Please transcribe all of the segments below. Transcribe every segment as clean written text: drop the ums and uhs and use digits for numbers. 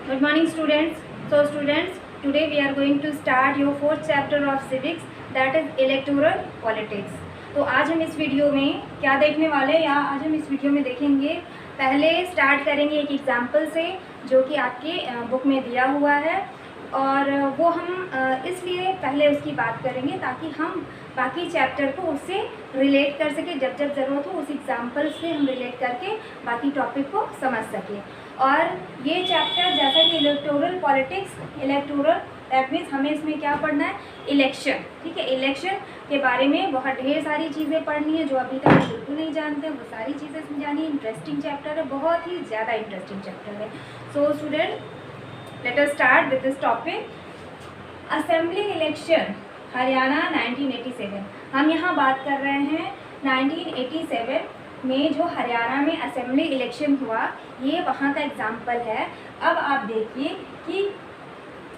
Good morning, students. So, students, today we are going to start your fourth chapter of civics, that is electoral politics. तो आज हम इस video में क्या देखने वाले हैं, या आज हम इस वीडियो में देखेंगे, पहले स्टार्ट करेंगे एक एग्जाम्पल से जो कि आपके बुक में दिया हुआ है, और वो हम इसलिए पहले उसकी बात करेंगे ताकि हम बाकी चैप्टर को उससे रिलेट कर सकें। जब जब ज़रूरत हो उस एग्जाम्पल से हम रिलेट करके बाकी टॉपिक को समझ सकें। और ये चैप्टर जैसा कि electoral politics, electoral that means हमें इसमें क्या पढ़ना है, इलेक्शन। ठीक है, इलेक्शन के बारे में बहुत ढेर सारी चीज़ें पढ़नी है जो अभी तक हम बिल्कुल नहीं जानते, वो सारी चीज़ें समझानी है। इंटरेस्टिंग चैप्टर है, बहुत ही ज़्यादा इंटरेस्टिंग चैप्टर है। So student, let us start with this topic, assembly election Haryana 1987। हम यहाँ बात कर रहे हैं 1987 में जो हरियाणा में असेंबली इलेक्शन हुआ, ये वहाँ का एग्जाम्पल है। अब आप देखिए कि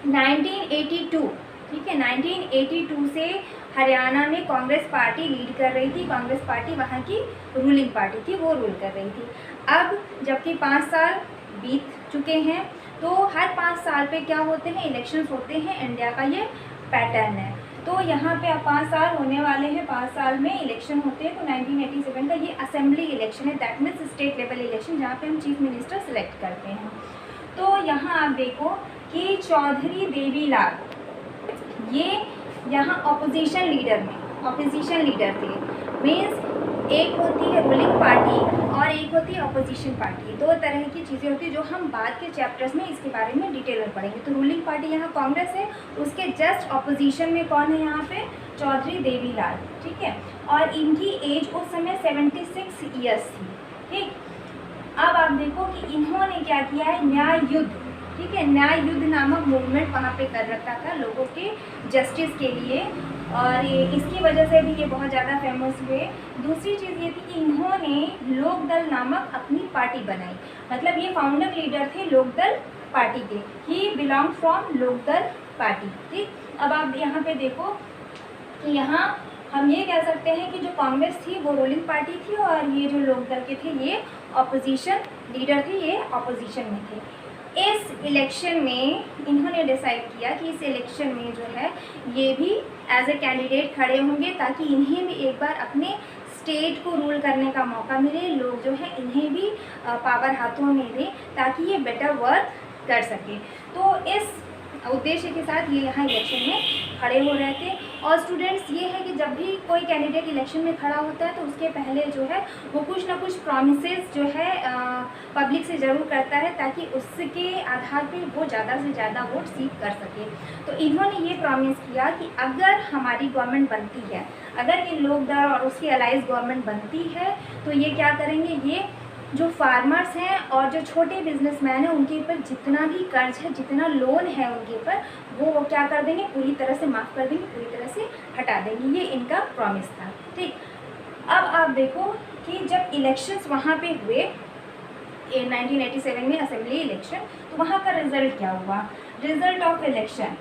1982, ठीक है, 1982 से हरियाणा में कांग्रेस पार्टी लीड कर रही थी। कांग्रेस पार्टी वहाँ की रूलिंग पार्टी थी, वो रूल कर रही थी। अब जबकि 5 साल बीत चुके हैं, तो हर 5 साल पे क्या होते हैं, इलेक्शंस होते हैं। इंडिया का ये पैटर्न है। तो यहाँ पे अब 5 साल होने वाले हैं, 5 साल में इलेक्शन होते हैं। तो 1987 का ये असेंबली इलेक्शन है, that means state level election, जहाँ पे हम चीफ मिनिस्टर सेलेक्ट करते हैं। तो यहाँ आप देखो कि चौधरी देवीलाल ये यहाँ ऑपोजिशन लीडर थे। मीन्स एक होती है रूलिंग पार्टी और एक होती है ऑपोजिशन पार्टी। दो तरह की चीज़ें होती है जो हम बाद के चैप्टर्स में इसके बारे में डिटेल में पढ़ेंगे। तो रूलिंग पार्टी यहाँ कांग्रेस है, उसके जस्ट ऑपोजिशन में कौन है यहाँ पे, चौधरी देवीलाल। ठीक है, और इनकी एज उस समय 76 ईयर्स थी। ठीक, अब आप देखो कि इन्होंने क्या किया है, न्याय युद्ध, ठीक है, न्याय युद्ध नामक मूवमेंट वहाँ पे कर रखा था लोगों के जस्टिस के लिए, और इसकी वजह से भी ये बहुत ज़्यादा फेमस हुए। दूसरी चीज़ ये थी कि इन्होंने लोकदल नामक अपनी पार्टी बनाई। मतलब ये फाउंडर लीडर थे लोकदल पार्टी के, ही बिलोंग फ्रॉम लोकदल पार्टी। ठीक, अब आप यहाँ पे देखो कि यहाँ हम ये कह सकते हैं कि जो कांग्रेस थी वो रूलिंग पार्टी थी, और ये जो लोकदल के थे ये ऑपोजिशन लीडर थे, ये ऑपोजिशन में थे। इस इलेक्शन में इन्होंने डिसाइड किया कि इस इलेक्शन में जो है ये भी एज ए कैंडिडेट खड़े होंगे, ताकि इन्हें भी एक बार अपने स्टेट को रूल करने का मौका मिले। लोग जो है इन्हें भी पावर हाथों में दें ताकि ये बेटर वर्क कर सके। तो इस उद्देश्य के साथ ये यहाँ इलेक्शन में खड़े हो रहे थे। और स्टूडेंट्स, ये है कि जब भी कोई कैंडिडेट इलेक्शन में खड़ा होता है तो उसके पहले जो है वो कुछ ना कुछ प्रॉमिसेस जो है पब्लिक से ज़रूर करता है, ताकि उसके आधार पे वो ज़्यादा से ज़्यादा वोट सीख कर सके। तो इन्होंने ये प्रॉमिस किया कि अगर हमारी गवर्नमेंट बनती है, अगर ये लोकदल और उसकी अलाइज गवर्नमेंट बनती है, तो ये क्या करेंगे, ये जो फार्मर्स हैं और जो छोटे बिजनेसमैन हैं उनके ऊपर जितना भी कर्ज है, जितना लोन है उनके ऊपर, वो क्या कर देंगे, पूरी तरह से माफ़ कर देंगे, पूरी तरह से हटा देंगे। ये इनका प्रॉमिस था। ठीक, अब आप देखो कि जब इलेक्शंस वहाँ पे हुए 1987 में असेंबली इलेक्शन, तो वहाँ का रिजल्ट क्या हुआ। रिजल्ट ऑफ इलेक्शन,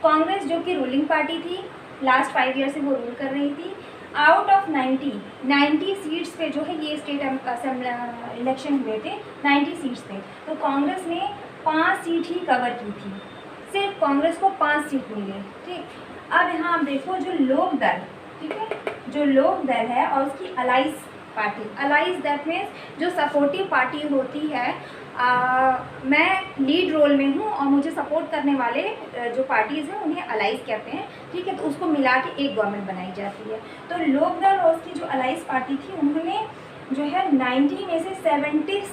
कांग्रेस जो कि रूलिंग पार्टी थी, लास्ट 5 ईयर से वो रूल कर रही थी, आउट ऑफ 90 सीट्स पे जो है ये स्टेट असेंबली इलेक्शन हुए थे 90 सीट्स पे, तो कांग्रेस ने 5 सीट ही कवर की थी। सिर्फ कांग्रेस को 5 सीट मिले। ठीक, अब यहाँ आप देखो जो लोकदल, ठीक है, जो लोकदल है और उसकी allies party, allies that means जो सपोर्टिव पार्टी होती है, मैं लीड रोल में हूँ और मुझे सपोर्ट करने वाले जो पार्टीज़ हैं उन्हें अलाइज कहते हैं। ठीक है, तो उसको मिला के एक गवर्नमेंट बनाई जाती है। तो लोकदल और उसकी जो अलाइज पार्टी थी उन्होंने जो है 90 में से 76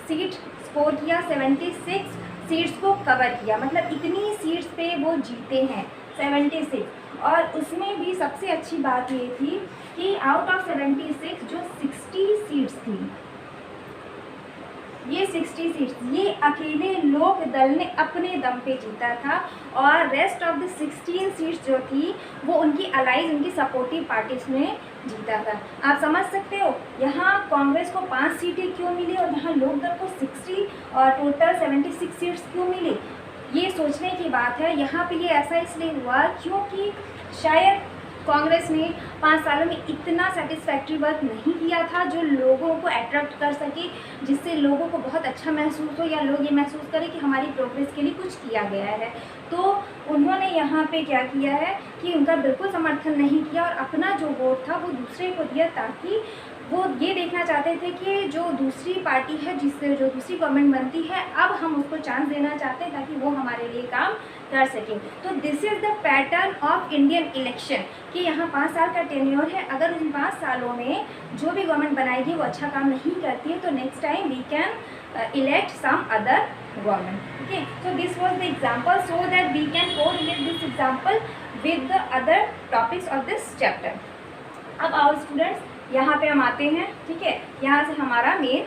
सीट स्कोर किया, 76 सीट्स को कवर किया। मतलब इतनी सीट्स पे वो जीते हैं, 76। और उसमें भी सबसे अच्छी बात ये थी कि आउट ऑफ 76 जो 60 सीट्स थी, ये 60 सीट्स ये अकेले लोक दल ने अपने दम पे जीता था, और रेस्ट ऑफ द 16 सीट्स जो थी वो उनकी अलाइज, उनकी सपोर्टिव पार्टीज ने जीता था। आप समझ सकते हो यहाँ कांग्रेस को 5 सीटें क्यों मिली और यहाँ लोक दल को 60 और टोटल 76 सीट्स क्यों मिली। ये सोचने की बात है। यहाँ पे ये ऐसा इसलिए हुआ क्योंकि शायद कांग्रेस ने 5 सालों में इतना सेटिस्फैक्ट्री वर्क नहीं किया था जो लोगों को अट्रैक्ट कर सके, जिससे लोगों को बहुत अच्छा महसूस हो या लोग ये महसूस करें कि हमारी प्रोग्रेस के लिए कुछ किया गया है। तो उन्होंने यहाँ पे क्या किया है कि उनका बिल्कुल समर्थन नहीं किया और अपना जो वोट था वो दूसरे को दिया, ताकि वो ये देखना चाहते थे कि जो दूसरी पार्टी है, जिससे जो दूसरी गवर्नमेंट बनती है, अब हम उसको चांस देना चाहते हैं ताकि वो हमारे लिए काम कर सकें। तो this is the pattern of Indian election कि यहाँ 5 साल का टेन्योर है। अगर उन 5 सालों में जो भी गवर्नमेंट बनाएगी वो अच्छा काम नहीं करती है तो next time we can elect some other government. Okay, so this was the example so that we can correlate this example with the other topics of this chapter. अब आवर स्टूडेंट्स, यहाँ पे हम आते हैं, ठीक है। यहाँ से हमारा मेन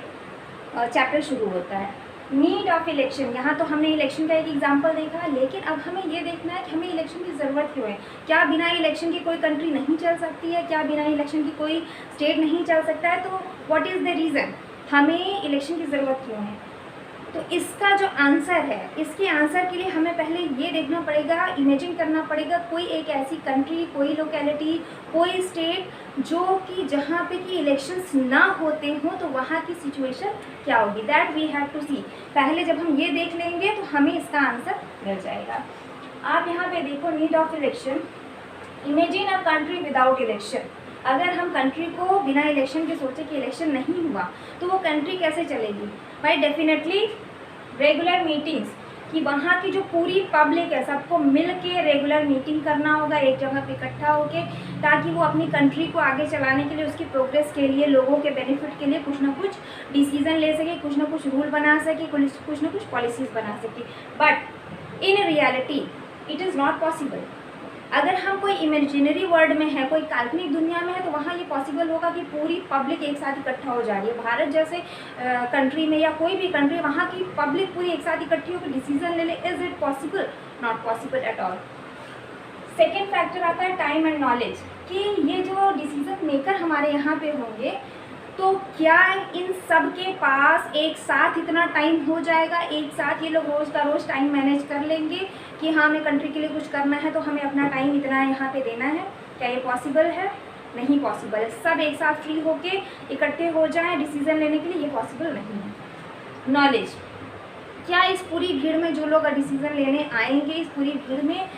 चैप्टर शुरू होता है, नीड ऑफ इलेक्शन। यहाँ तो हमने इलेक्शन का एक एग्जांपल देखा, लेकिन अब हमें ये देखना है कि हमें इलेक्शन की ज़रूरत क्यों है। क्या बिना इलेक्शन की कोई कंट्री नहीं चल सकती है? क्या बिना इलेक्शन की कोई स्टेट नहीं चल सकता है? तो व्हाट इज़ द रीज़न, हमें इलेक्शन की ज़रूरत क्यों है? तो इसका जो आंसर है, इसके आंसर के लिए हमें पहले ये देखना पड़ेगा, इमेजिन करना पड़ेगा कोई एक ऐसी कंट्री, कोई लोकेलिटी, कोई स्टेट जो कि जहाँ पे कि इलेक्शंस ना होते हों तो वहाँ की सिचुएशन क्या होगी। दैट वी हैव टू सी। पहले जब हम ये देख लेंगे तो हमें इसका आंसर मिल जाएगा। आप यहाँ पे देखो, need of election, imagine a country without election. अगर हम कंट्री को बिना इलेक्शन के सोचे कि इलेक्शन नहीं हुआ तो वो कंट्री कैसे चलेगी? भाई डेफिनेटली रेगुलर मीटिंग्स, कि वहाँ की जो पूरी पब्लिक है सबको मिल के रेगुलर मीटिंग करना होगा एक जगह पे इकट्ठा होके, ताकि वो अपनी कंट्री को आगे चलाने के लिए, उसकी प्रोग्रेस के लिए, लोगों के बेनिफिट के लिए कुछ ना कुछ डिसीजन ले सके, कुछ ना कुछ रूल बना सके, कुछ ना कुछ पॉलिसीज़ बना सके। But in reality it is not possible. अगर हम कोई इमेजिनरी वर्ल्ड में है, कोई काल्पनिक दुनिया में है, तो वहाँ ये पॉसिबल होगा कि पूरी पब्लिक एक साथ इकट्ठा हो जा रही है। भारत जैसे कंट्री में या कोई भी कंट्री, वहाँ की पब्लिक पूरी एक साथ इकट्ठी होकर डिसीजन ले ले, is it possible? Not possible at all. Second factor आता है टाइम एंड नॉलेज, कि ये जो डिसीजन मेकर हमारे यहाँ पे होंगे तो क्या इन सब के पास एक साथ इतना टाइम हो जाएगा, एक साथ ये लोग रोज़ का रोज़ टाइम मैनेज कर लेंगे कि हाँ हमें कंट्री के लिए कुछ करना है तो हमें अपना टाइम इतना यहाँ पे देना है? क्या ये पॉसिबल है? नहीं पॉसिबल है। सब एक साथ फ्री होके इकट्ठे हो जाएं डिसीज़न लेने के लिए, ये पॉसिबल नहीं है। नॉलेज, क्या इस पूरी भीड़ में जो लोग डिसीज़न लेने आएंगे, इस पूरी भीड़ में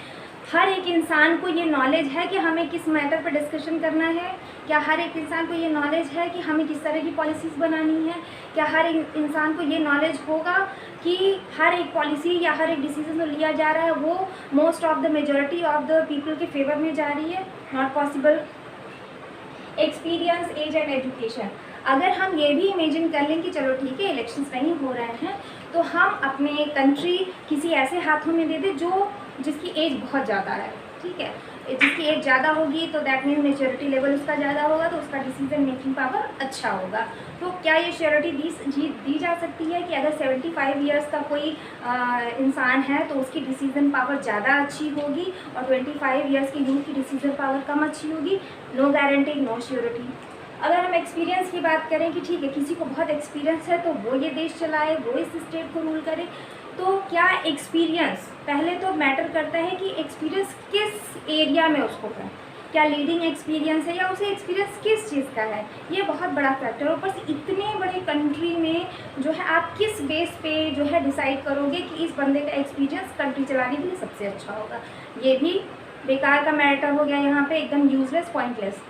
हर एक इंसान को ये नॉलेज है कि हमें किस मैटर पर डिस्कशन करना है? क्या हर एक इंसान को ये नॉलेज है कि हमें किस तरह की पॉलिसीज़ बनानी है? क्या हर एक इंसान को ये नॉलेज होगा कि हर एक पॉलिसी या हर एक डिसीजन जो लिया जा रहा है वो most of the majority of the people के फेवर में जा रही है? Not possible. Experience, age and education, अगर हम ये भी इमेजिन कर लें कि चलो ठीक है इलेक्शंस नहीं हो रहे हैं तो हम अपने कंट्री किसी ऐसे हाथों में दे दें जो जिसकी एज बहुत ज़्यादा है, ठीक है, जिसकी एज ज़्यादा होगी तो दैट मीन मेच्योरिटी लेवल उसका ज़्यादा होगा तो उसका डिसीजन मेकिंग पावर अच्छा होगा। तो क्या ये श्योरिटी दी जा सकती है कि अगर 75 ईयर्स का कोई इंसान है तो उसकी डिसीजन पावर ज़्यादा अच्छी होगी और 25 ईयर्स की यूथ की डिसीजन पावर कम अच्छी होगी? No guarantee, no surety. अगर हम एक्सपीरियंस की बात करें कि ठीक है किसी को बहुत एक्सपीरियंस है तो वो ये देश चलाए, वो इस स्टेट को रूल करे, तो क्या एक्सपीरियंस पहले तो मैटर करता है कि एक्सपीरियंस किस एरिया में उसको है, क्या लीडिंग एक्सपीरियंस है या उसे एक्सपीरियंस किस चीज़ का है, ये बहुत बड़ा फैक्टर है। ऊपर से इतने बड़े कंट्री में जो है आप किस बेस पे जो है डिसाइड करोगे कि इस बंदे का एक्सपीरियंस कंट्री चलाने के लिए सबसे अच्छा होगा? ये भी बेकार का मैटर हो गया यहाँ पे, एकदम यूजलेस, पॉइंटलेस।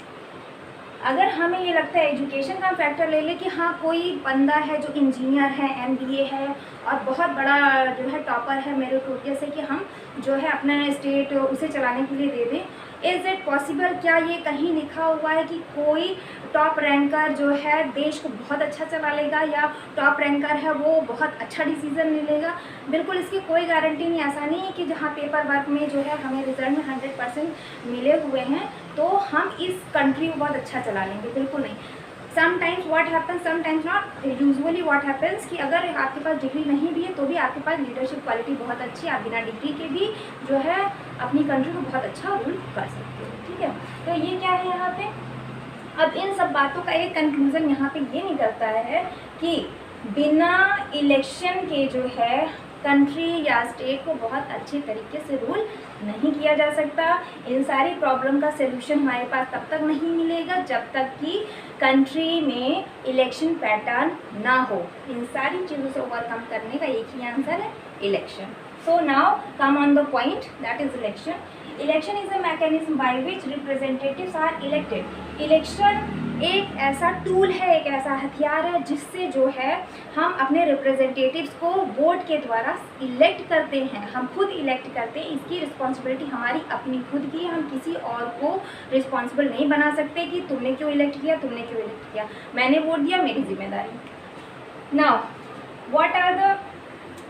अगर हमें ये लगता है एजुकेशन का फैक्टर ले ले कि हाँ कोई बंदा है जो इंजीनियर है, MBA है और बहुत बड़ा जो है टॉपर है मेरिटोरियस से कि हम जो है अपना स्टेट उसे चलाने के लिए दे दें, इज़ इट पॉसिबल? क्या ये कहीं लिखा हुआ है कि कोई टॉप रैंकर जो है देश को बहुत अच्छा चला लेगा या टॉप रैंकर है वो बहुत अच्छा डिसीज़न ले लेगा? बिल्कुल इसकी कोई गारंटी नहीं। ऐसा नहीं है कि जहाँ पेपर वर्क में जो है हमें रिजल्ट में 100% मिले हुए हैं तो हम इस कंट्री को बहुत अच्छा चला लेंगे, बिल्कुल नहीं। Sometimes what happens, sometimes not, usually what happens कि अगर आपके पास डिग्री नहीं भी है तो भी आपके पास लीडरशिप क्वालिटी बहुत अच्छी है, आप बिना डिग्री के भी जो है अपनी कंट्री को बहुत अच्छा रूल कर सकते हो, ठीक है। तो ये क्या है यहाँ पे, अब इन सब बातों का एक कंक्लूज़न यहाँ पे ये निकलता है कि बिना इलेक्शन के जो है कंट्री या स्टेट को बहुत अच्छे तरीके से रूल नहीं किया जा सकता। इन सारी प्रॉब्लम का सलूशन हमारे पास तब तक नहीं मिलेगा जब तक कि कंट्री में इलेक्शन पैटर्न ना हो। इन सारी चीज़ों से ओवरकम करने का एक ही आंसर है, election. So now come on the point, that is election. Election is a mechanism by which representatives are elected. Election एक ऐसा टूल है, एक ऐसा हथियार है जिससे जो है हम अपने रिप्रेजेंटेटिव्स को वोट के द्वारा इलेक्ट करते हैं। हम खुद इलेक्ट करते हैं, इसकी रिस्पॉन्सिबिलिटी हमारी अपनी खुद की है। हम किसी और को रिस्पॉन्सिबल नहीं बना सकते कि तुमने क्यों इलेक्ट किया, तुमने क्यों इलेक्ट किया। मैंने वोट दिया, मेरी जिम्मेदारी। Now what are the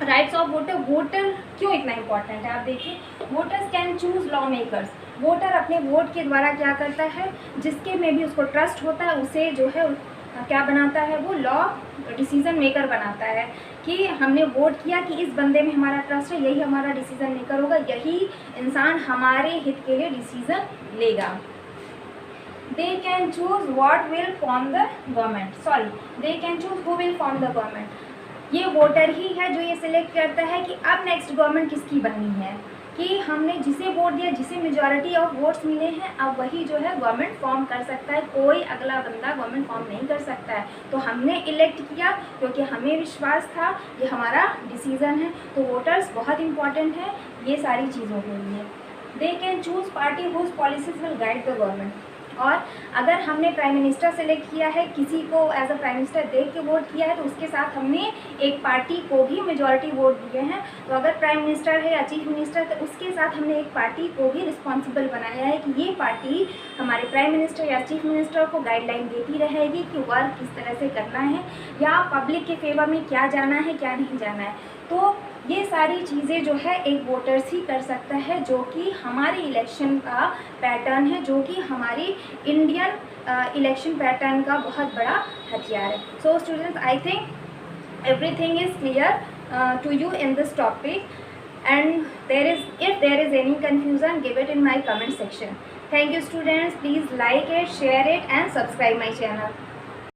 rights of voter. Voter क्यों इतना इम्पॉर्टेंट है, आप देखिए। Voters can choose law makers. Voter अपने वोट के द्वारा क्या करता है, जिसके में भी उसको ट्रस्ट होता है उसे जो है क्या बनाता है, वो लॉ डिसीज़न मेकर बनाता है कि हमने वोट किया कि इस बंदे में हमारा ट्रस्ट है, यही हमारा डिसीज़न मेकर होगा, यही इंसान हमारे हित के लिए डिसीज़न लेगा। दे can choose what will form the government, sorry they can choose who will form the government. ये वोटर ही है जो ये सिलेक्ट करता है कि अब नेक्स्ट गवर्नमेंट किसकी बननी है, कि हमने जिसे वोट दिया, जिसे मेजॉरिटी ऑफ वोट्स मिले हैं, अब वही जो है गवर्नमेंट फॉर्म कर सकता है। कोई अगला बंदा गवर्नमेंट फॉर्म नहीं कर सकता है। तो हमने इलेक्ट किया क्योंकि हमें विश्वास था, ये हमारा डिसीज़न है। तो वोटर्स बहुत इंपॉर्टेंट है ये सारी चीज़ों के लिए। They can choose party whose policies will guide the government. और अगर हमने प्राइम मिनिस्टर सेलेक्ट किया है, किसी को एज अ प्राइम मिनिस्टर देख के वोट किया है, तो उसके साथ हमने एक पार्टी को भी मेजॉरिटी वोट दिए हैं। तो अगर प्राइम मिनिस्टर है या चीफ मिनिस्टर, तो उसके साथ हमने एक पार्टी को भी रिस्पॉन्सिबल बनाया है कि ये पार्टी हमारे प्राइम मिनिस्टर या चीफ मिनिस्टर को गाइडलाइन देती रहेगी कि वर्क किस तरह से करना है या पब्लिक के फेवर में क्या जाना है, क्या नहीं जाना है। तो ये सारी चीज़ें जो है एक वोटर्स ही कर सकता है, जो कि हमारे इलेक्शन का पैटर्न है, जो कि हमारी इंडियन इलेक्शन पैटर्न का बहुत बड़ा हथियार है। So students, I think everything is clear to you in this topic, and if there is any confusion, give it in my comment section. Thank you students, please like it, share it and subscribe my channel.